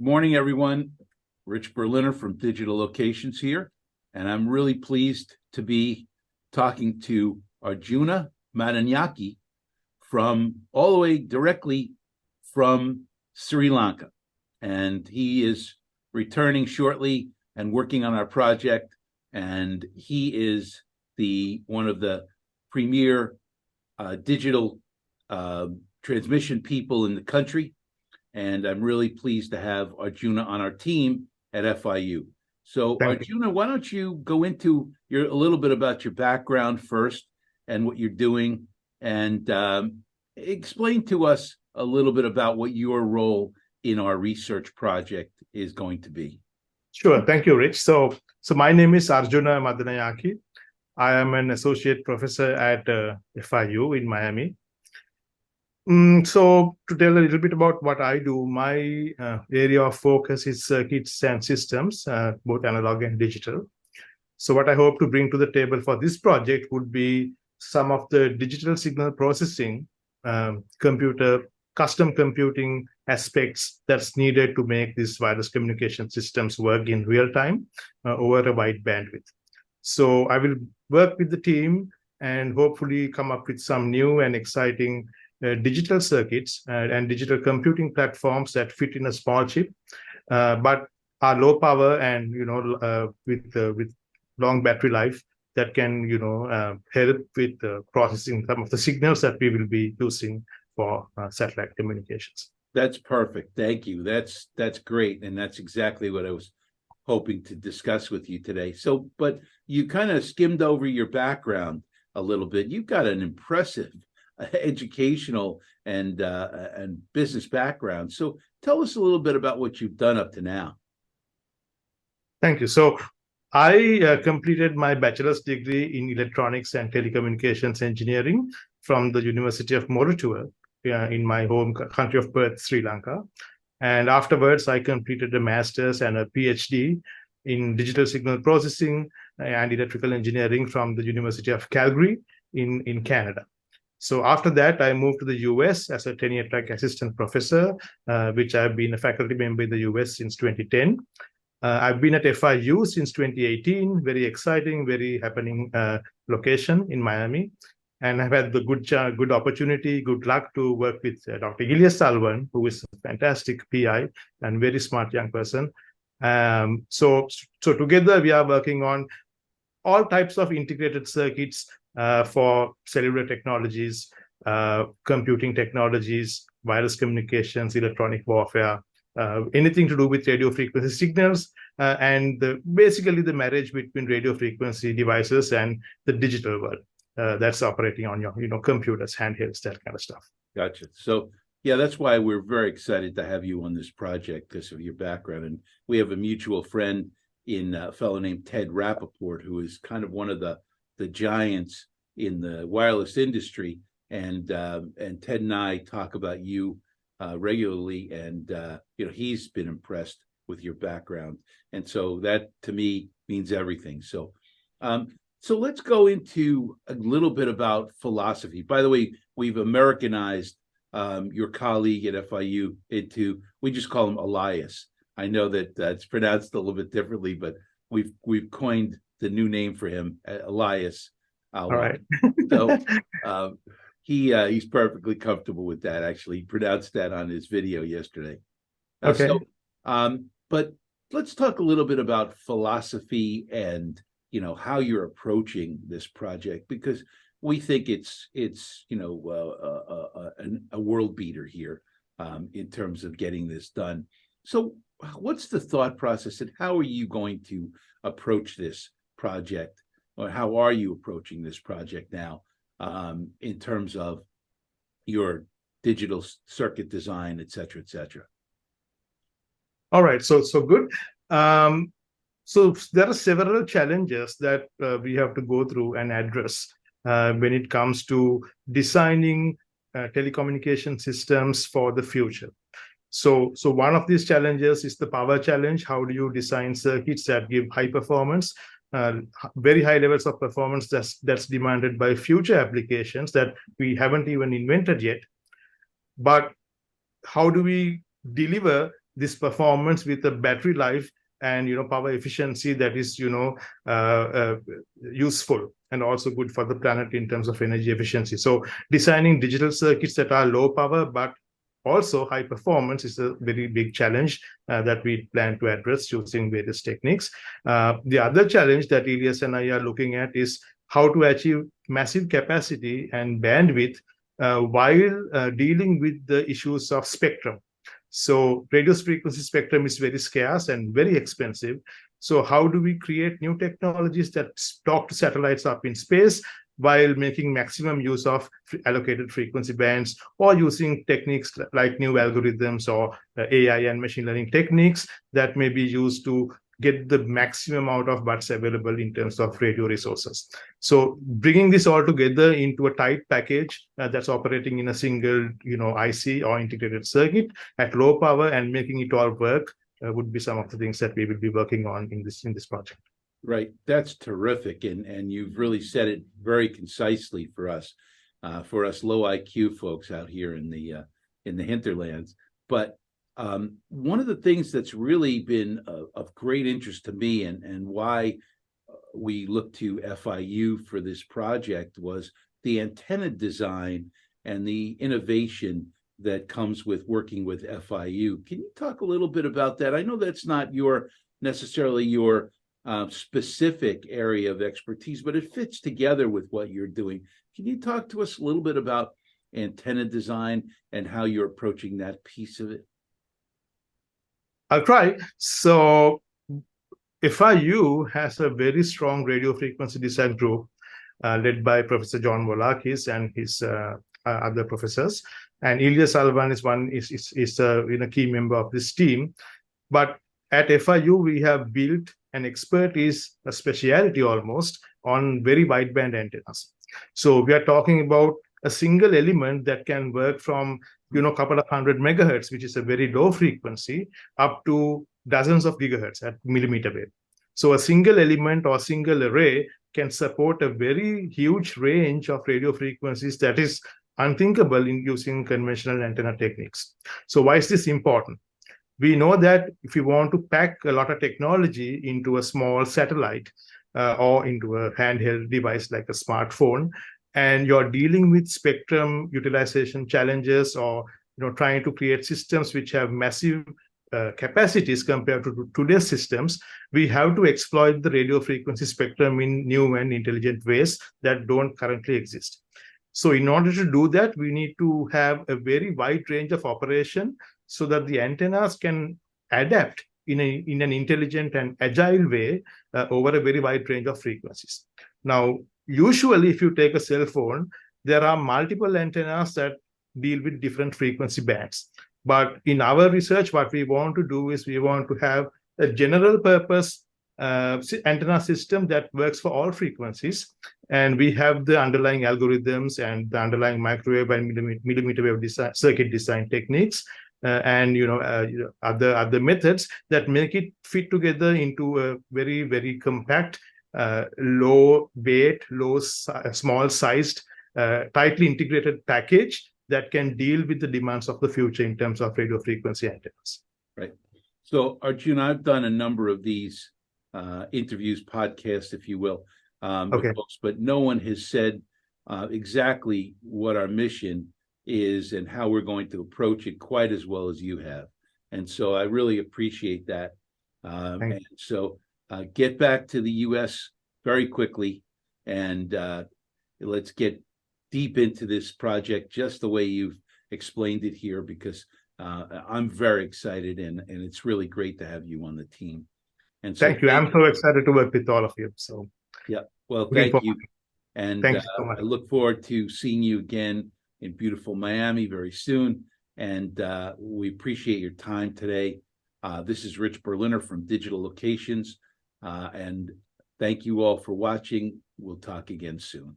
Morning, everyone. Rich Berliner from Digital Locations here, and I'm really pleased to be talking to Arjuna Madanayake from all the way directly from Sri Lanka. And he is returning shortly and working on our project. And he is the one of the premier digital transmission people in the country. And I'm really pleased to have Arjuna on our team at FIU. So, Thank you. Arjuna, why don't you go into a little bit about your background first and what you're doing, and explain to us a little bit about what your role in our research project is going to be. Sure. Thank you, Rich. So my name is Arjuna Madanayake. I am an associate professor at FIU in Miami. So to tell a little bit about what I do, my area of focus is circuits and systems, both analog and digital. So what I hope to bring to the table for this project would be some of the digital signal processing, custom computing aspects that's needed to make these wireless communication systems work in real time over a wide bandwidth. So I will work with the team and hopefully come up with some new and exciting digital circuits and digital computing platforms that fit in a small chip, but are low power and with long battery life that can help with processing some of the signals that we will be using for satellite communications. That's perfect. Thank you. That's great, and that's exactly what I was hoping to discuss with you today. So, but you kind of skimmed over your background a little bit. You've got an impressive educational and business background. So tell us a little bit about what you've done up to now. Thank you. So I completed my bachelor's degree in electronics and telecommunications engineering from the University of Moratuwa in my home country of birth, Sri Lanka. And afterwards, I completed a master's and a PhD in digital signal processing and electrical engineering from the University of Calgary in Canada. So after that, I moved to the US as a tenure track assistant professor, which I've been a faculty member in the US since 2010. I've been at FIU since 2018, very exciting, very happening location in Miami. And I've had the good opportunity, good luck to work with Dr. Ilyas Salwan, who is a fantastic PI and very smart young person. So together we are working on all types of integrated circuits for cellular technologies, computing technologies, wireless communications, electronic warfare, anything to do with radio frequency signals, and basically the marriage between radio frequency devices and the digital world that's operating on your computers, handhelds, that kind of stuff. Gotcha. So yeah, that's why we're very excited to have you on this project because of your background. And we have a mutual friend in a fellow named Ted Rappaport, who is kind of one of the giants in the wireless industry, and Ted and I talk about you regularly, and he's been impressed with your background, and so that to me means everything. So let's go into a little bit about philosophy. By the way, we've Americanized your colleague at FIU into, we just call him Elias. I know that that's pronounced a little bit differently, but we've coined the new name for him, Elias. All right. So he's perfectly comfortable with that. Actually, he pronounced that on his video yesterday. Okay. But let's talk a little bit about philosophy and how you're approaching this project, because we think it's a world beater here in terms of getting this done. So what's the thought process, and how are you going to approach this project, or how are you approaching this project now in terms of your digital circuit design, et cetera, et cetera? All right, so good. So there are several challenges that we have to go through and address when it comes to designing telecommunication systems for the future. So one of these challenges is the power challenge. How do you design circuits that give high performance, very high levels of performance that's demanded by future applications that we haven't even invented yet? But how do we deliver this performance with a battery life and power efficiency that is useful and also good for the planet in terms of energy efficiency. So designing digital circuits that are low power but also high performance is a very big challenge that we plan to address using various techniques. The other challenge that Elias and I are looking at is how to achieve massive capacity and bandwidth while dealing with the issues of spectrum. So radio frequency spectrum is very scarce and very expensive. So how do we create new technologies that talk to satellites up in space while making maximum use of allocated frequency bands, or using techniques like new algorithms or AI and machine learning techniques that may be used to get the maximum out of what's available in terms of radio resources. So bringing this all together into a tight package that's operating in a single, IC or integrated circuit at low power and making it all work would be some of the things that we will be working on in this project. Right, that's terrific, and you've really said it very concisely for us low IQ folks out here in the hinterlands. But one of the things that's really been of great interest to me, and why we looked to FIU for this project, was the antenna design and the innovation that comes with working with FIU. Can you talk a little bit about that? I know that's not necessarily your specific area of expertise, but it fits together with what you're doing. Can you talk to us a little bit about antenna design and how you're approaching that piece of it? I'll try. So FIU has a very strong radio frequency design group led by Professor John Volakis and his other professors. And Elias Alban is a key member of this team. But at FIU, we have built an expertise, a specialty almost, on very wideband antennas. So we are talking about a single element that can work from a couple of 100 megahertz, which is a very low frequency, up to dozens of gigahertz at millimeter wave. So a single element or single array can support a very huge range of radio frequencies that is unthinkable in using conventional antenna techniques. So why is this important? We know that if you want to pack a lot of technology into a small satellite or into a handheld device like a smartphone, and you're dealing with spectrum utilization challenges, or trying to create systems which have massive capacities compared to today's systems, we have to exploit the radio frequency spectrum in new and intelligent ways that don't currently exist. So in order to do that, we need to have a very wide range of operation so that the antennas can adapt in an intelligent and agile way over a very wide range of frequencies. Now, usually, if you take a cell phone, there are multiple antennas that deal with different frequency bands. But in our research, what we want to do is we want to have a general purpose antenna system that works for all frequencies. And we have the underlying algorithms and the underlying microwave and millimeter wave circuit design techniques and other methods that make it fit together into a very, very compact, low weight, small sized, tightly integrated package that can deal with the demands of the future in terms of radio frequency antennas. Right. So Arjuna, I've done a number of these interviews, podcasts, if you will, with folks, but no one has said exactly what our mission is and how we're going to approach it quite as well as you have. And so I really appreciate that. And so get back to the US very quickly, and let's get deep into this project just the way you've explained it here, because I'm very excited, and it's really great to have you on the team. And so thank you. I'm so excited to work with all of you. So yeah, well, thank you. And thank you so much. I look forward to seeing you again in beautiful Miami very soon. And we appreciate your time today. This is Rich Berliner from Digital Locations. And thank you all for watching. We'll talk again soon.